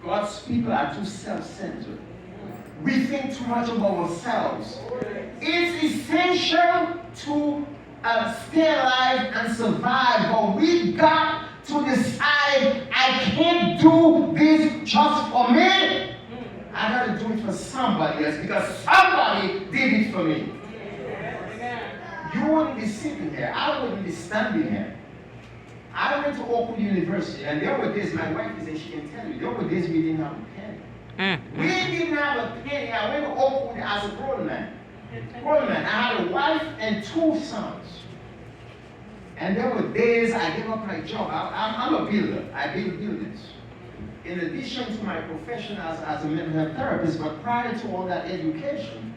God's people are too self-centered. We think too much about ourselves. It's essential to stay alive and survive, but we got to decide, I can't do this just for me. I got to do it for somebody else because somebody did it for me. You wouldn't be sitting here. I wouldn't be standing here. I went to Oakwood University, and there were days, my wife is there, she can tell you, there were days we didn't have a penny. We didn't have a penny. I went to Oakwood as a grown man. I had a wife and 2 sons. And there were days I gave up my job. I'm a builder. I build buildings. In addition to my profession as a mental health therapist, but prior to all that education,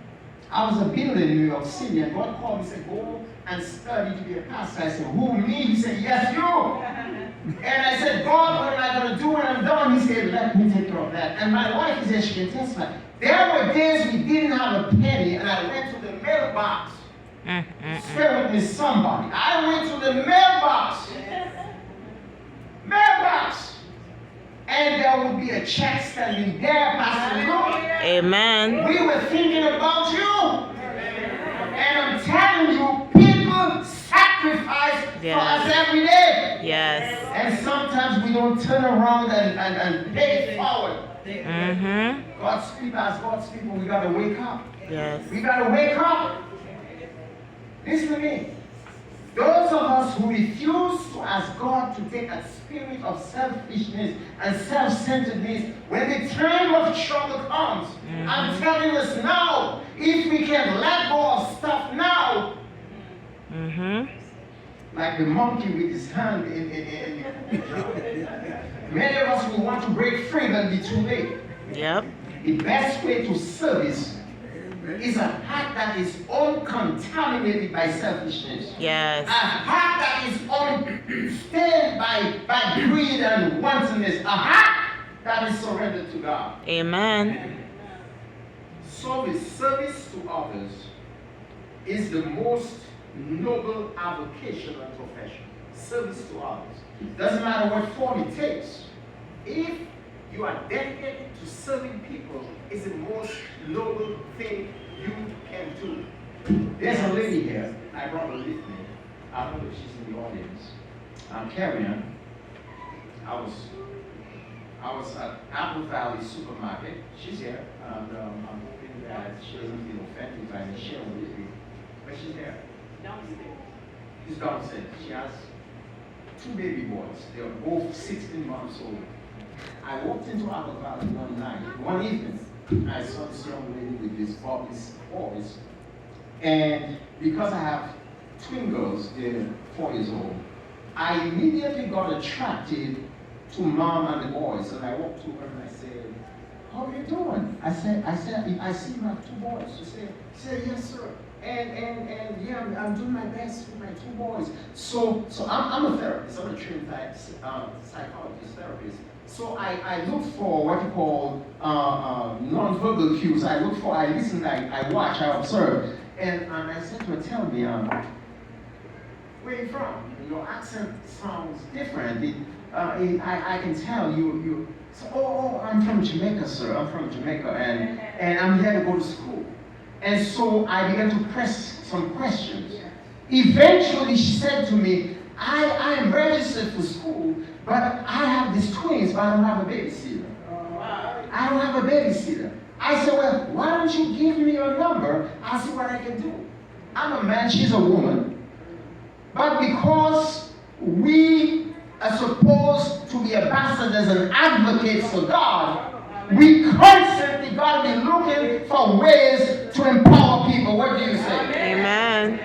I was a builder in New York City, and God called me and said, go and study to be a pastor. I said, who, me? He said, yes, you. And I said, God, what am I going to do when I'm done? He said, let me take care of that. And my wife is there, she can testify. There were days we didn't have a penny, and I went to the mailbox. Share with me somebody. I went to the mailbox. And there would be a check standing there, Pastor Luke. Amen. We were thinking about you. And I'm telling you, people sacrifice for us every day. Yes. And sometimes we don't turn around and pay it forward. God's people, as God's people, we got to wake up. Yes. We got to wake up. Listen to me. Those of us who refuse to ask God to take a spirit of selfishness and self-centeredness when the time of trouble comes, I'm telling us now, if we can let go of stuff now, like the monkey with his hand in many of us will want to break free but be too late. Yep. The best way to service is a heart that is uncontaminated by selfishness. Yes. A heart that is unstained by greed and wantonness. A heart that is surrendered to God. Amen. So the service to others is the most noble avocation and profession. Service to others. It doesn't matter what form it takes. If you are dedicated to serving people, it's the most noble thing you can do. There's a lady here. I brought her with me. I don't know if she's in the audience. Carrie Ann. I was at Apple Valley Supermarket. She's here. And I'm hoping that she doesn't feel offended by me sharing with you. But she's there. Downstairs. She's downstairs. She has 2 baby boys. They're both 16 months old. I walked into Apple Valley one evening. I saw this young lady with these boys. And because I have twin girls, they're 4 years old, I immediately got attracted to mom and the boys. And I walked to her and I said, how are you doing? I said, I see you have 2 boys. She said, yes, sir. And yeah, I'm doing my best with my 2 boys. So I'm a therapist. I'm a trained psychologist, therapist. So I look for what you call non-verbal cues. I listen, I watch, I observe. And I said to her, tell me, where are you from? Your accent sounds different. I can tell you. So, I'm from Jamaica, sir. I'm from Jamaica, and I'm here to go to school. And so I began to press some questions. Eventually, she said to me, I am registered for school, but I have these twins, but I don't have a babysitter. I don't have a babysitter. I said, well, why don't you give me your number? I'll see what I can do. I'm a man, she's a woman. But because we are supposed to be ambassadors and advocates for God, we constantly got to be looking for ways to empower people. What do you say? Amen.